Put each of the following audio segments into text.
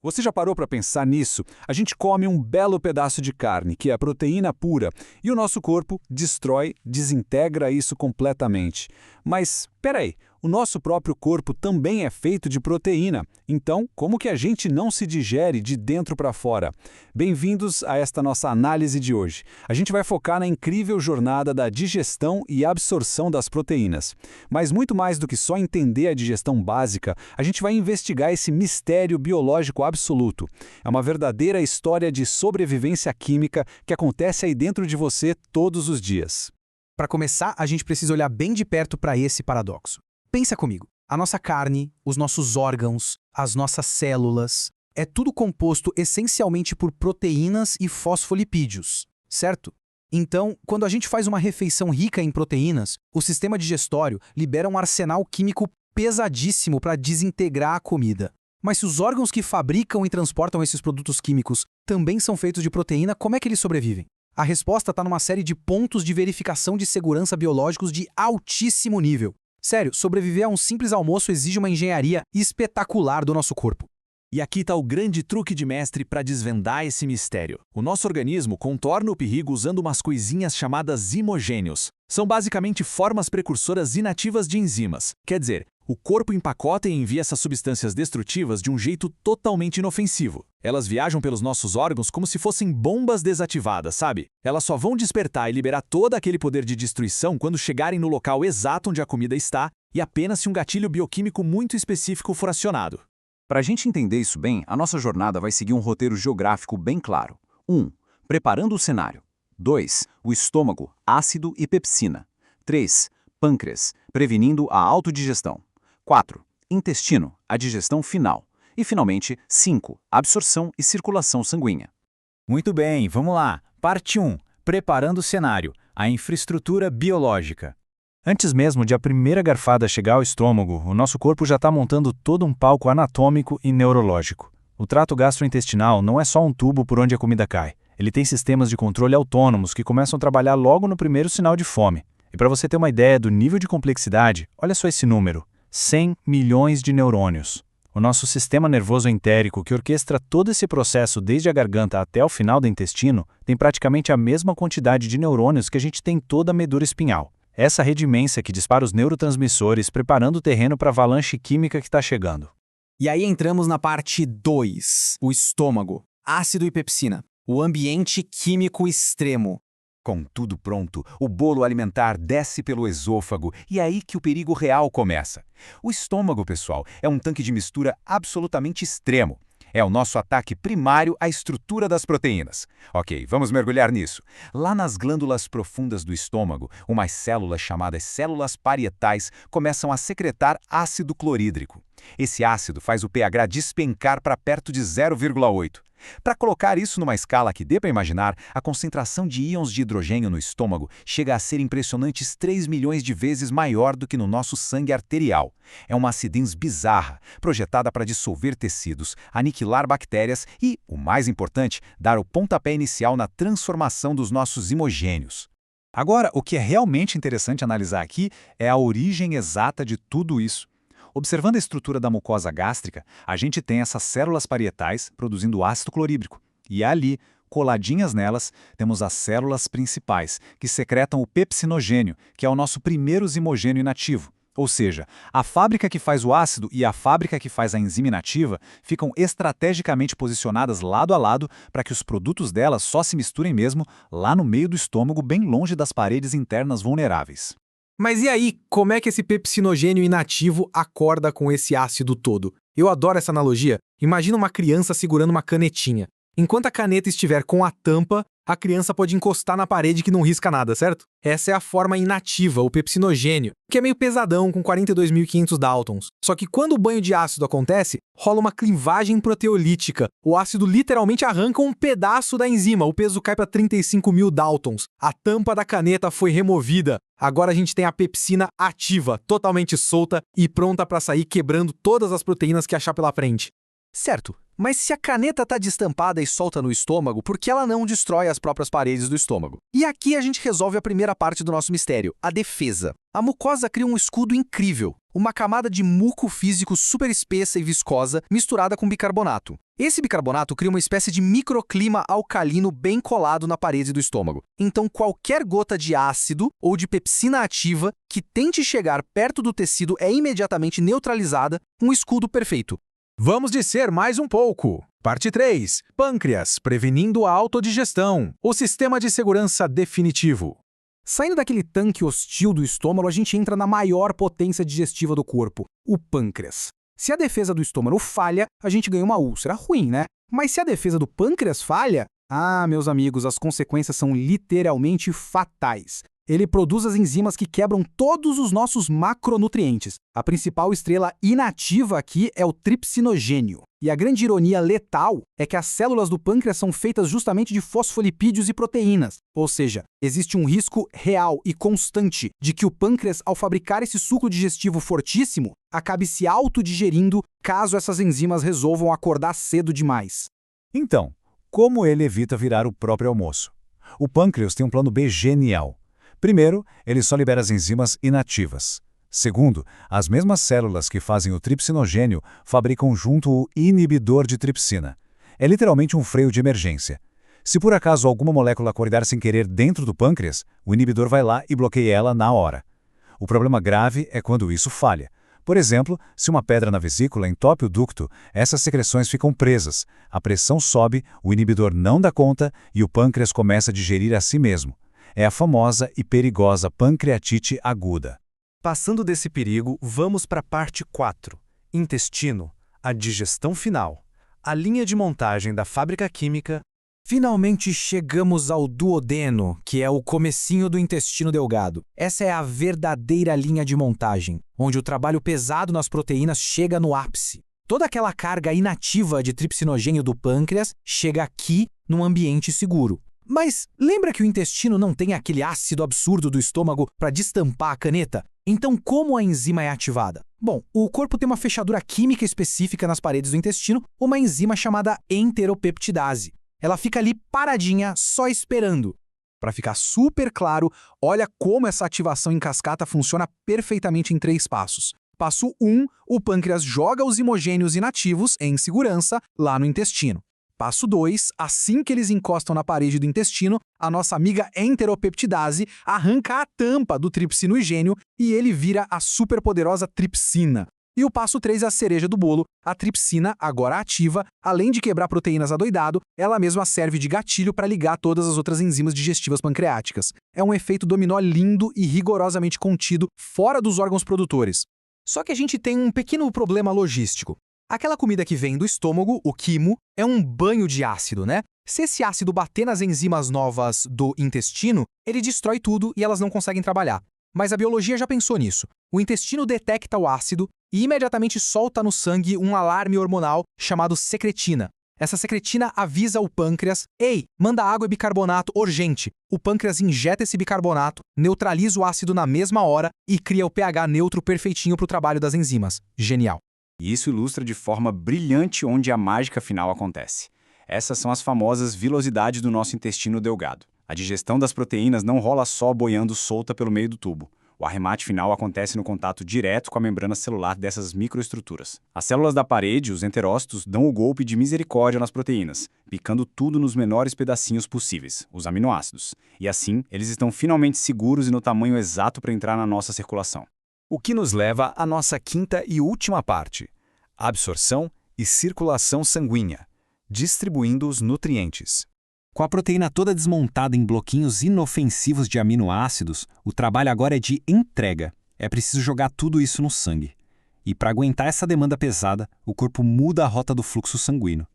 Você já parou para pensar nisso? A gente come um belo pedaço de carne, que é a proteína pura, e o nosso corpo destrói, desintegra isso completamente. Mas, peraí, o nosso próprio corpo também é feito de proteína. Então, como que a gente não se digere de dentro para fora? Bem-vindos a esta nossa análise de hoje. A gente vai focar na incrível jornada da digestão e absorção das proteínas. Mas muito mais do que só entender a digestão básica, a gente vai investigar esse mistério biológico absoluto. É uma verdadeira história de sobrevivência química que acontece aí dentro de você todos os dias. Para começar, a gente precisa olhar bem de perto para esse paradoxo. Pensa comigo, a nossa carne, os nossos órgãos, as nossas células, é tudo composto essencialmente por proteínas e fosfolipídios, certo? Então, quando a gente faz uma refeição rica em proteínas, o sistema digestório libera um arsenal químico pesadíssimo para desintegrar a comida. Mas se os órgãos que fabricam e transportam esses produtos químicos também são feitos de proteína, como é que eles sobrevivem? A resposta está numa série de pontos de verificação de segurança biológicos de altíssimo nível. Sério, sobreviver a um simples almoço exige uma engenharia espetacular do nosso corpo. E aqui está o grande truque de mestre para desvendar esse mistério. O nosso organismo contorna o perigo usando umas coisinhas chamadas imogênios. São basicamente formas precursoras inativas de enzimas. Quer dizer, o corpo empacota e envia essas substâncias destrutivas de um jeito totalmente inofensivo. Elas viajam pelos nossos órgãos como se fossem bombas desativadas, sabe? Elas só vão despertar e liberar todo aquele poder de destruição quando chegarem no local exato onde a comida está e apenas se um gatilho bioquímico muito específico for acionado. Para a gente entender isso bem, a nossa jornada vai seguir um roteiro geográfico bem claro. 1. Preparando o cenário. 2. O estômago, ácido e pepsina. 3. Pâncreas, prevenindo a autodigestão. 4. Intestino, a digestão final. E, finalmente, 5. Absorção e circulação sanguínea. Muito bem, vamos lá. Parte 1. Preparando o cenário, a infraestrutura biológica. Antes mesmo de a primeira garfada chegar ao estômago, o nosso corpo já está montando todo um palco anatômico e neurológico. O trato gastrointestinal não é só um tubo por onde a comida cai. Ele tem sistemas de controle autônomos que começam a trabalhar logo no primeiro sinal de fome. E para você ter uma ideia do nível de complexidade, olha só esse número: 100 milhões de neurônios. O nosso sistema nervoso entérico, que orquestra todo esse processo desde a garganta até o final do intestino, tem praticamente a mesma quantidade de neurônios que a gente tem em toda a medula espinhal. Essa rede imensa que dispara os neurotransmissores, preparando o terreno para a avalanche química que está chegando. E aí entramos na parte 2, o estômago, ácido e pepsina, o ambiente químico extremo. Com tudo pronto, o bolo alimentar desce pelo esôfago e é aí que o perigo real começa. O estômago, pessoal, é um tanque de mistura absolutamente extremo. É o nosso ataque primário à estrutura das proteínas. Ok, vamos mergulhar nisso. Lá nas glândulas profundas do estômago, umas células chamadas células parietais começam a secretar ácido clorídrico. Esse ácido faz o pH despencar para perto de 0,8. Para colocar isso numa escala que dê para imaginar, a concentração de íons de hidrogênio no estômago chega a ser impressionantes 3 milhões de vezes maior do que no nosso sangue arterial. É uma acidez bizarra, projetada para dissolver tecidos, aniquilar bactérias e, o mais importante, dar o pontapé inicial na transformação dos nossos imogênios. Agora, o que é realmente interessante analisar aqui é a origem exata de tudo isso. Observando a estrutura da mucosa gástrica, a gente tem essas células parietais produzindo ácido clorídrico. E ali, coladinhas nelas, temos as células principais, que secretam o pepsinogênio, que é o nosso primeiro zimogênio inativo. Ou seja, a fábrica que faz o ácido e a fábrica que faz a enzima inativa ficam estrategicamente posicionadas lado a lado para que os produtos delas só se misturem mesmo lá no meio do estômago, bem longe das paredes internas vulneráveis. Mas e aí, como é que esse pepsinogênio inativo acorda com esse ácido todo? Eu adoro essa analogia. Imagina uma criança segurando uma canetinha. Enquanto a caneta estiver com a tampa, a criança pode encostar na parede que não risca nada, certo? Essa é a forma inativa, o pepsinogênio, que é meio pesadão, com 42.500 Daltons. Só que quando o banho de ácido acontece, rola uma clivagem proteolítica. O ácido literalmente arranca um pedaço da enzima, o peso cai para 35.000 Daltons. A tampa da caneta foi removida. Agora a gente tem a pepsina ativa, totalmente solta e pronta para sair quebrando todas as proteínas que achar pela frente. Certo, mas se a caneta está destampada e solta no estômago, por que ela não destrói as próprias paredes do estômago? E aqui a gente resolve a primeira parte do nosso mistério, a defesa. A mucosa cria um escudo incrível, uma camada de muco físico super espessa e viscosa misturada com bicarbonato. Esse bicarbonato cria uma espécie de microclima alcalino bem colado na parede do estômago. Então, qualquer gota de ácido ou de pepsina ativa que tente chegar perto do tecido é imediatamente neutralizada, um escudo perfeito. Vamos descer mais um pouco. Parte 3. Pâncreas, prevenindo a autodigestão. O sistema de segurança definitivo. Saindo daquele tanque hostil do estômago, a gente entra na maior potência digestiva do corpo, o pâncreas. Se a defesa do estômago falha, a gente ganha uma úlcera ruim, né? Mas se a defesa do pâncreas falha, meus amigos, as consequências são literalmente fatais. Ele produz as enzimas que quebram todos os nossos macronutrientes. A principal estrela inativa aqui é o tripsinogênio. E a grande ironia letal é que as células do pâncreas são feitas justamente de fosfolipídios e proteínas. Ou seja, existe um risco real e constante de que o pâncreas, ao fabricar esse suco digestivo fortíssimo, acabe se autodigerindo caso essas enzimas resolvam acordar cedo demais. Então, como ele evita virar o próprio almoço? O pâncreas tem um plano B genial. Primeiro, ele só libera as enzimas inativas. Segundo, as mesmas células que fazem o tripsinogênio fabricam junto o inibidor de tripsina. É literalmente um freio de emergência. Se por acaso alguma molécula acordar sem querer dentro do pâncreas, o inibidor vai lá e bloqueia ela na hora. O problema grave é quando isso falha. Por exemplo, se uma pedra na vesícula entope o ducto, essas secreções ficam presas, a pressão sobe, o inibidor não dá conta e o pâncreas começa a digerir a si mesmo. É a famosa e perigosa pancreatite aguda. Passando desse perigo, vamos para a parte 4. Intestino, a digestão final. A linha de montagem da fábrica química. Finalmente chegamos ao duodeno, que é o comecinho do intestino delgado. Essa é a verdadeira linha de montagem, onde o trabalho pesado nas proteínas chega no ápice. Toda aquela carga inativa de tripsinogênio do pâncreas chega aqui num ambiente seguro. Mas lembra que o intestino não tem aquele ácido absurdo do estômago para destampar a caneta? Então, como a enzima é ativada? Bom, o corpo tem uma fechadura química específica nas paredes do intestino, uma enzima chamada enteropeptidase. Ela fica ali paradinha, só esperando. Para ficar super claro, olha como essa ativação em cascata funciona perfeitamente em 3 passos. Passo 1, o pâncreas joga os imogênios inativos, em segurança, lá no intestino. Passo 2, assim que eles encostam na parede do intestino, a nossa amiga enteropeptidase arranca a tampa do tripsinogênio e ele vira a superpoderosa tripsina. E o passo 3 é a cereja do bolo. A tripsina, agora ativa, além de quebrar proteínas adoidado, ela mesma serve de gatilho para ligar todas as outras enzimas digestivas pancreáticas. É um efeito dominó lindo e rigorosamente contido fora dos órgãos produtores. Só que a gente tem um pequeno problema logístico. Aquela comida que vem do estômago, o quimo, é um banho de ácido, né? Se esse ácido bater nas enzimas novas do intestino, ele destrói tudo e elas não conseguem trabalhar. Mas a biologia já pensou nisso. O intestino detecta o ácido e imediatamente solta no sangue um alarme hormonal chamado secretina. Essa secretina avisa o pâncreas: "Ei, manda água e bicarbonato urgente." O pâncreas injeta esse bicarbonato, neutraliza o ácido na mesma hora e cria o pH neutro perfeitinho para o trabalho das enzimas. Genial. E isso ilustra de forma brilhante onde a mágica final acontece. Essas são as famosas vilosidades do nosso intestino delgado. A digestão das proteínas não rola só boiando solta pelo meio do tubo. O arremate final acontece no contato direto com a membrana celular dessas microestruturas. As células da parede, os enterócitos, dão o golpe de misericórdia nas proteínas, picando tudo nos menores pedacinhos possíveis, os aminoácidos. E assim, eles estão finalmente seguros e no tamanho exato para entrar na nossa circulação. O que nos leva à nossa quinta e última parte: absorção e circulação sanguínea, distribuindo os nutrientes. Com a proteína toda desmontada em bloquinhos inofensivos de aminoácidos, o trabalho agora é de entrega. É preciso jogar tudo isso no sangue. E para aguentar essa demanda pesada, o corpo muda a rota do fluxo sanguíneo.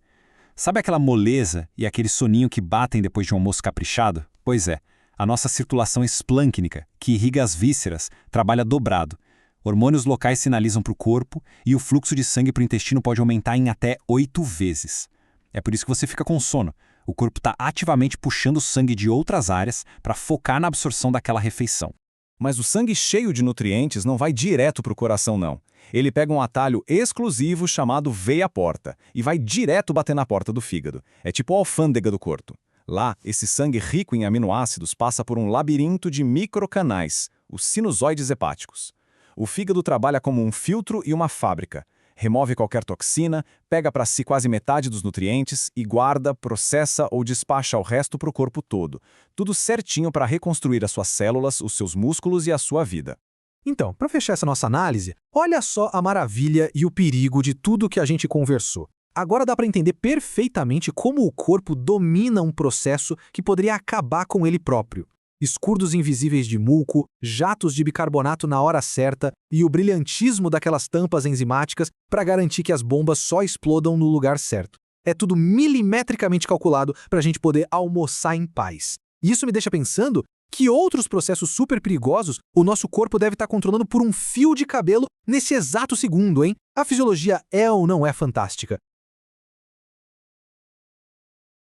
Sabe aquela moleza e aquele soninho que batem depois de um almoço caprichado? Pois é, a nossa circulação esplâncnica, que irriga as vísceras, trabalha dobrado. Hormônios locais sinalizam para o corpo e o fluxo de sangue para o intestino pode aumentar em até 8 vezes. É por isso que você fica com sono. O corpo está ativamente puxando sangue de outras áreas para focar na absorção daquela refeição. Mas o sangue cheio de nutrientes não vai direto para o coração, não. Ele pega um atalho exclusivo chamado veia porta e vai direto bater na porta do fígado. É tipo a alfândega do corpo. Lá, esse sangue rico em aminoácidos passa por um labirinto de microcanais, os sinusoides hepáticos. O fígado trabalha como um filtro e uma fábrica. Remove qualquer toxina, pega para si quase metade dos nutrientes e guarda, processa ou despacha o resto para o corpo todo. Tudo certinho para reconstruir as suas células, os seus músculos e a sua vida. Então, para fechar essa nossa análise, olha só a maravilha e o perigo de tudo que a gente conversou. Agora dá para entender perfeitamente como o corpo domina um processo que poderia acabar com ele próprio. Escurdos invisíveis de muco, jatos de bicarbonato na hora certa e o brilhantismo daquelas tampas enzimáticas para garantir que as bombas só explodam no lugar certo. É tudo milimetricamente calculado para a gente poder almoçar em paz. E isso me deixa pensando que outros processos super perigosos o nosso corpo deve estar controlando por um fio de cabelo nesse exato segundo, hein? A fisiologia é ou não é fantástica?